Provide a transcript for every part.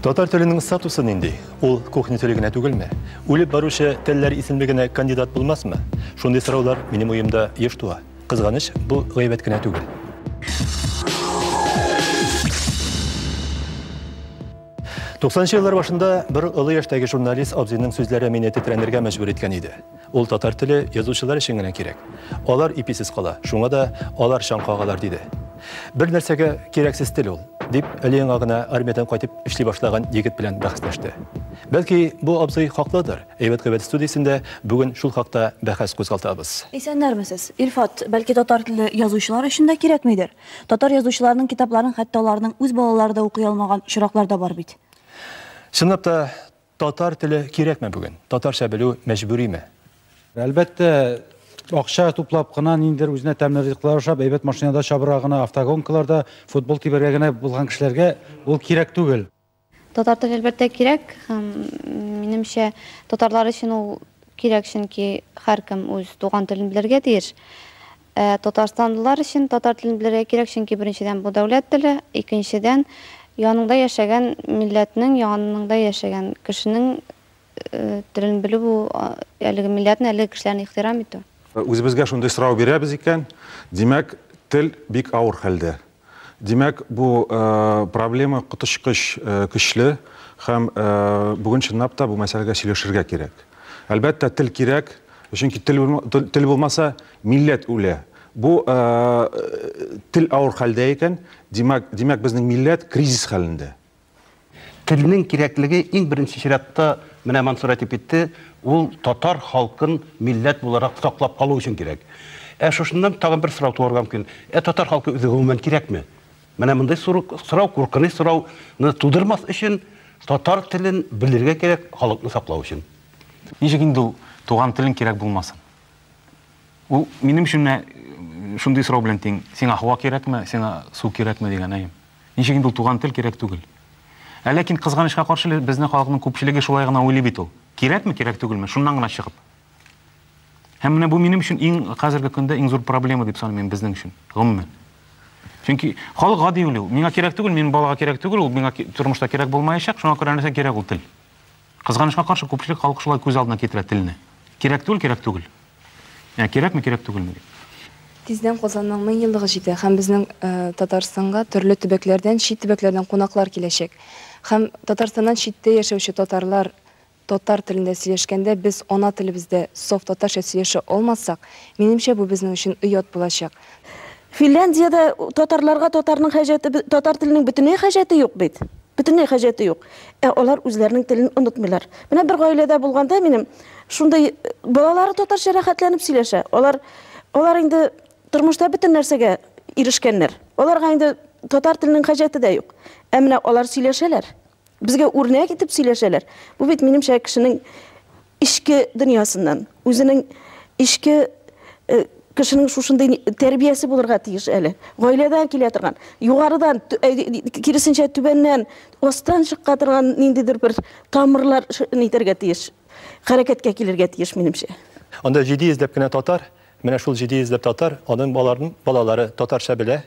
Татар тілінің статусы нинди? Ол кухня тілігіне түгілме? Өліп барушы тіллер исемлігіне кандидат болмасмы? Шондай сұраулар менің ойымда еш туа. Қызғаныш бұл ғайбет кіне түгіл. Жылдар башында бір ұлы яштағы журналист абзыйның сөзлері мені тетренерге мәжбүр еткен еді. Ол татар тілі язушылар үшін генә керек. Алар иписіз қала, шуңа да алар шаңқағалар дейді. Бір нәрсеге керексіз тіл ол, деп әлең ағына армиядан қайтып ішлей башлаған егет білән бәхсләште. Бәлки, бұл абзый хақладыр. Әйбәт-ғайбәт студиясында бүгін шул хақта бәхәс қозғалтабыз. Исәннәрмесез, Илфат, бәлки татар тілі язучылар үшін дә кирәкмейдер. Татар язучыларның китапларын хәтта аларның үз балалары да укый алмаган очраклар да бар бит. Шынлапта татар тілі керекме бүгін? Татарша білу мәжбүриме? Әлбәттә, акча туплап кына ниндер үзенә тәмләрлекләр ашап, әйбәт машинада чабырагына, автогонкаларда, футбол тибәргә генә булган кешеләргә ул кирәк түгел. Татар теле әлбәттә кирәк. Минемчә, татарлар өчен ул кирәк, чөнки һәркем үз туган телен белергә тиеш. Татарстанлылар өчен татар телен белергә кирәк, чөнки беренчедән бу дәүләт теле, икенчедән яныңда яшәгән милләтнең, яныңда яшәгән кешенең телен белү бу әлеге милләтне, әлеге кешеләрне ихтирам итү. Үзебезгә шундый сорау бирәбез икән, димәк, тел бик авыр хәлдә. Димәк, бу проблема котышкыч көчле һәм бүген чынлап та бу мәсьәләгә сөйләшергә кирәк. Әлбәттә, тел кирәк, чөнки тел булмаса, милләт үлә. Бу тел авыр хәлдә икән, димәк, безнең милләт кризис хәлендә. Телнең кирәклеге иң беренче чиратта, менә Мансур әйтеп китте, ул татар халкын милләт буларак саклап калу өчен кирәк. Шушыннан тагын бер сорау туарга мөмкин. Татар халкы үзе гомумән кирәкме? Менә мондай сорау, куркыныч сорауны тудырмас өчен татар телен белергә кирәк, халыкны саклау өчен. Ничек инде ул туган телен кирәк булмасын? Ул минем өчен шундый сорау белән тең, сиңа һава кирәкме, сиңа су кирәкме дигән әйем. Ничек инде ул туган тел кирәк түгел. Ләкин кызганычка каршы безнең халыкның күпчелеге шулай гына уйлый бит ул. Кирәкме, кирәк түгелме? Шуннан гына чыгып. Һәм менә бу минем өчен иң хәзерге көндә иң зур проблема дип саныйм безнең өчен. Гомумән. Чөнки халык гади уйлый. Миңа кирәк түгел, минем балага кирәк түгел, ул миңа тормышта кирәк булмаячак, шуңа күрә нәрсә кирәк ул тел. Кызганычка каршы күпчелек халык шулай күз алдына китерә телне. Кирәк түгел, кирәк түгел. Кирәкме, кирәк түгелме? Тиздән Казанның 1000 еллыгы җитә һәм безнең Татарстанга төрле төбәкләрдән, чит төбәкләрдән кунаклар киләчәк. Һәм Татарстаннан читтә яшәүче татарлар татар телендә сөйләшкәндә без ана телебездә софт татарча сөйләшә алмасак, минемчә бу безнең өчен оят булачак. Финляндиядә татарларга татарның хаҗәте, татар теленең бөтенләй хаҗәте юк бит. Бөтенләй хаҗәте юк. Алар үзләренең телен онытмыйлар. Менә бер гаиләдә булганда минем шундый балалары татарча рәхәтләнеп сөйләшә. Алар инде тормышта бөтен нәрсәгә ирешкәннәр. Аларга инде татар теленең хаҗәте дә юк. Менә алар сөйләшәләр. Безгә үрнәк итеп сөйләшәләр. Бу бит минемчә кешенең ичке дөньясыннан, үзенең ичке кешенең шушындай тәрбиясе булырга тиеш әле. Гаиләдән килә торган, югарыдан, киресенчә түбәннән, астан чыкка торган ниндидер бер тамырлар нитәргә тиеш. Хәрәкәткә килергә тиеш минемчә. Анда җиди эзләп кенә татар, менә шул җиди эзләп татар, аның балалары татарча белә.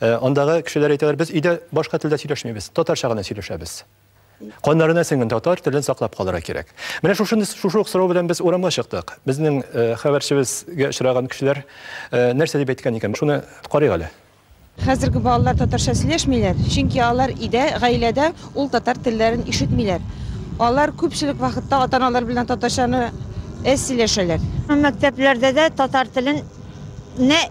Андагы кешеләр әйтәләр, без өйдә башка телдә сөйләшмәйбез, татарча гына сөйләшәбез. Каннарына сеңгән татар телен саклап калырга кирәк. Менә шушы сорау белән без урамга чыктык. Безнең хәбәрчебезгә очраган кешеләр нәрсә дип әйткән икән? Шуны карыйк әле. Хәзерге балалар татарча сөйләшмиләр, чөнки алар өйдә, гаиләдә ул татар телләрен ишетмиләр. Алар күпчелек вакытта ата-аналар белән татарчаны сөйләшәләр. Мәктәпләрдә дә татар телен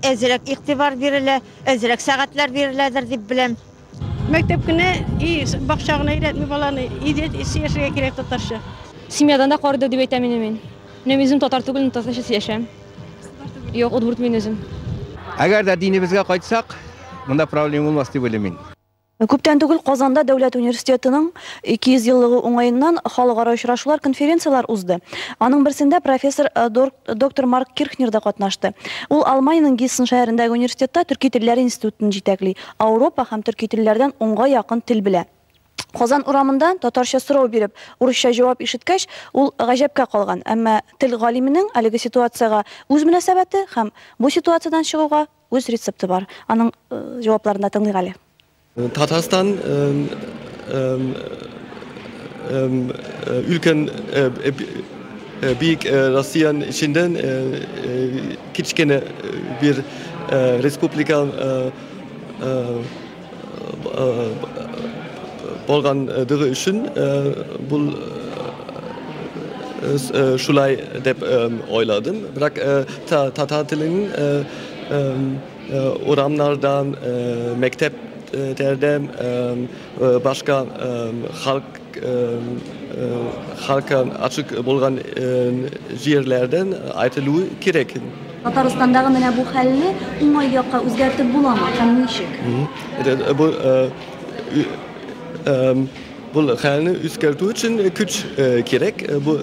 әзрәк игътибар бирелә, әзрәк сәгатьләр биреләдер дип беләм. Мәктәпкенә бакчагына өйрәтми баланы, идет сөйләшергә кирәк татарча. Семьядан да карыды дип әйтәм мин. Менә үзем татар түгел, татарча сөйләшәм. Юк, удмурт мин үзем. Әгәр дә динебезгә кайтсак, монда проблема булмас дип уйлыйм мин. Күптән түгел Казанда Дәүләт университетының 200 еллыгы уңаеннан халыкара очрашулар, конференциялар узды. Аның берсендә профессор доктор Марк Кирхнер да катнашты. Ул Алманиянең Гиссен шәһәрендәге университетта Төрки телләре институтын җитәкли. Европа һәм төрки телләрдән 10-га якын тел белә. Казан урамында татарча сорау биреп, урысча җавап ишеткәч, ул гаҗәпкә калган. Әмма тел галименең әлеге ситуацияга үз мөнәсәбәте һәм бу ситуациядан чыгуга үз рецепты бар. Аның җавапларында тыңлыйк әле. Tatarstan ülken büyük Rusya'nın içinden küçükene bir Respublika bolgandığı için bu şulay dep oyladım. Bırak Tatar tilinin oramlardan mekteplerden başka halka açık bolgan yerlerden aytılığı gerek. Tataristan'da mene bu halni umay yoqqa o'zgartirib bo'lama, qanday ishik? Bu halni o'zgartirish için güç gerek. Bu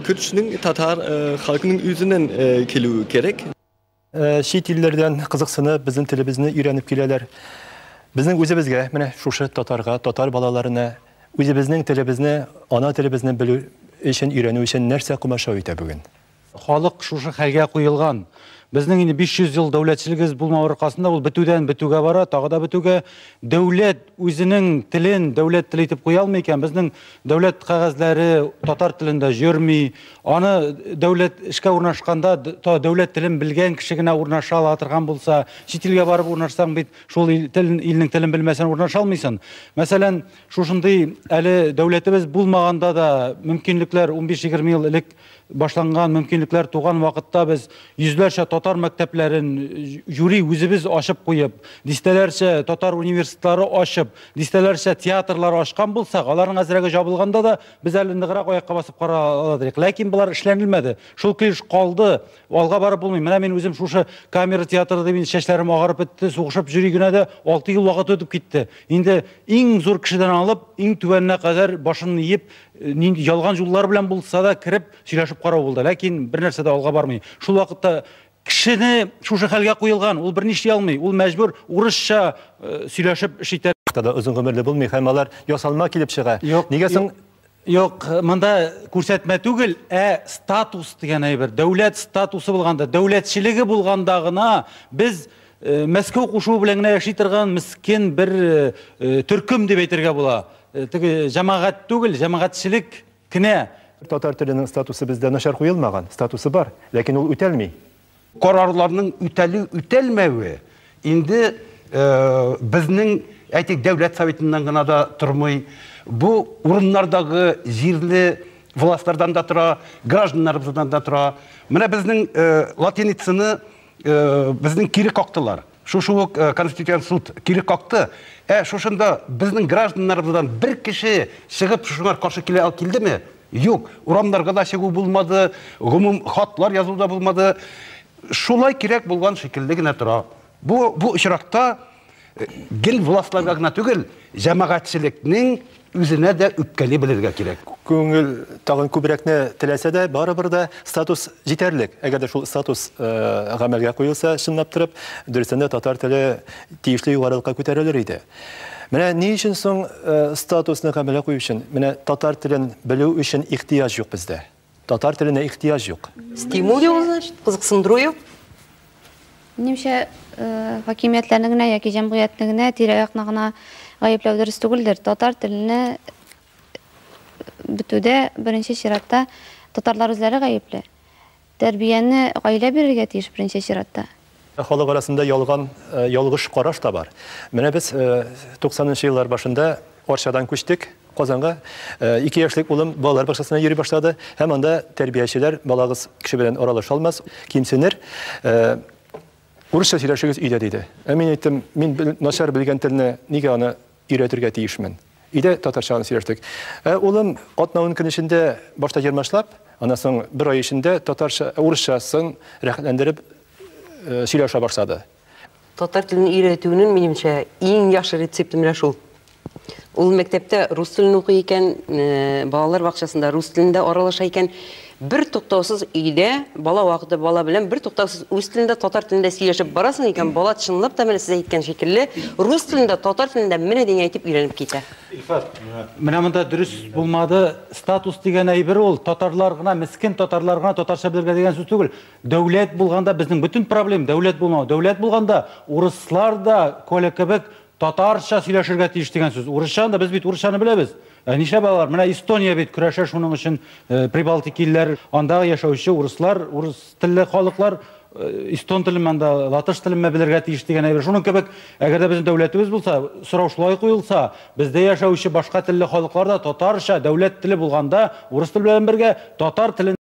güçning Tatar halkının yüzünden keliği gerek. Şit illerden kızıksını bizim tilimizni öğrenip kileler. Bizning o'zimizga, mana şuşu Tatarga, Tatar balalarına o'zimizning tilimizni, ana tilimizni bilish için öğrenish için narsa qilmasha öyle bugün. Халық шушы хәлгә куелган. Безнең инде 500 ел дәүләтчелегез булмау аркасында ул бетүдән бетүгә бара, тагы да бетүгә. Дәүләт үзенең телен дәүләт теле итеп куя алмый икән. Безнең дәүләт кагазьләре татар телендә йөрми. Аны дәүләт эшкә урнашканда дәүләт телен белгән кеше генә урнаша ала торган булса, чит илгә барып урнашсаң бит, шул илнең телен белмәсәң урнаша алмыйсың. Мәсәлән, шушындый әле дәүләтебез булмаганда да мөмкинлекләр 15-20 ел элек башланган мөмкинлекләр туган вакытта без йөзләрчә татар мәктәпләрен юри үзебез ачып куеп, дистәләрчә татар университетлары ачып, дистәләрчә театрлар ачкан булсак, аларның әзрәге жабылганда да без әле ныграк аякка басып кара аладык. Ләкин булар эшләнелмәде. Шул килеш калды. Алга барып булмый. Менә мин үзем шушы камера театры дип чәчләрем агарып бетте, сугышып йөри генә дә 6 ел вакыт үтеп китте. Инде иң зур кешедән алып, иң түбәненә кадәр башын иеп, нинди ялган юллар белән булса да кирип сөйләшеп карау булды. Ләкин бер нәрсә дә алга бармый. Шул вакытта кешене шушы хәлгә куелган, ул берни эшли алмый, ул мәҗбүр урысча сөйләшеп эш итә. Озын гомерле булмый, һәм алар ясалма килеп чыга. Нигә соң? Юк, монда күрсәтмә түгел, статус дигән әйбер. Дәүләт статусы булганда, дәүләтчелеге булганда гына без Мәскәү кушуы белән генә яши торган мискин бер төркем дип әйтергә була. Теге җәмәгать түгел, җәмәгатьчелек кенә. Татар теленең статусы бездә начар куелмаган, статусы бар, ләкин ул үтәлми. Карарларның үтәлмәве инде безнең әйтик дәүләт советыннан гына да тормый. Бу урыннардагы җирле властлардан да тора, гражданнарыбыздан да тора. Менә безнең латиницаны безнең кире кактылар. Шушы Конституцион суд кире какты. Шушында безнең гражданнарыбыздан бер кеше чыгып шуңар каршы килдеме? Юк, урамнарга да чыгу булмады, гомум хатлар язу да булмады. Шулай кирәк булган шикелле генә тора. Бу очракта гел властларга гына түгел, җәмәгатьчелекнең үзенә дә үпкәли белергә кирәк. Күңел тагын күбрәкне теләсә дә, барыбер дә статус җитәрлек. Әгәр дә шул статус гамәлгә куелса, чынлап торып, дөресендә татар теле тиешле югарылыкка күтәрелер иде. Менә ни өчен соң статусны гамәлгә кую өчен? Менә татар телен белү өчен ихтияҗ юк бездә. Татар теленә ихтияҗ юк. Стимул юк, значит, кызыксындыру юк. Немчә хакимиятләрнең генә яки җәмгыятьнең генә тирә-якны гына гаепләү дөрес түгелдер. Татар телене бетүдә беренче чиратта татарлар үзләре гаепле. Тәрбияне гаилә бирергә тиеш беренче чиратта. Халык арасында ялгыш караш та бар. Менә без 90-нчы еллар башында Арчадан күчтек Казанга. 2 яшьлек улым балалар бакчасына йөри башлады. Һәм анда тәрбиячеләр балагыз кеше белән аралаша алмас, кимсенер. Урысча сөйләшегез өйдә диде. Мин әйттем, мин начар белгән телне нигә аны өйрәтергә тиешмен. Өйдә татарча сөйләштек. Улым атнауын көн эчендә башта җырмашлап, аннан соң бер ай эчендә татарча, урысчасын рәхәтләндереп сөйләшә башлады. Татар телен өйрәтүнең минемчә иң яхшы рецепты менә шул. Ул мәктәптә рус телен укый икән, балалар бакчасында рус телендә аралаша икән. Бер туктаусыз өйдә бала вакыты бала белән бер туктаусыз үз телендә татар телендә сөйләшеп барасың икән, бала чынлап та менә сез әйткән шикелле рус телендә татар телендә менә дигән әйтеп өйрәнеп китә. Менә монда дөрес булмады. Статус дигән әйбер ул татарлар гына, мискин татарлар гына татарча белергә дигән сүз түгел. Дәүләт булганда безнең бөтен проблем дәүләт булмау. Дәүләт булганда урыслар да, коля кебек татарча сөйләшергә тиеш дигән сүз. Урысчаны да без бит урысчаны беләбез. Нишләп алар? Менә Эстония бит көрәшә шуның өчен Прибалтика илләр, андагы яшәүче урыслар, урыс телле халыклар эстон телен мында латыш телен белергә тиеш дигән әйбер. Шуның кебек, әгәр дә безнең дәүләтебез булса, сорау шулай куелса, бездә яшәүче башка телле халыклар да татарча дәүләт теле булганда, урыс теле белән бергә татар телен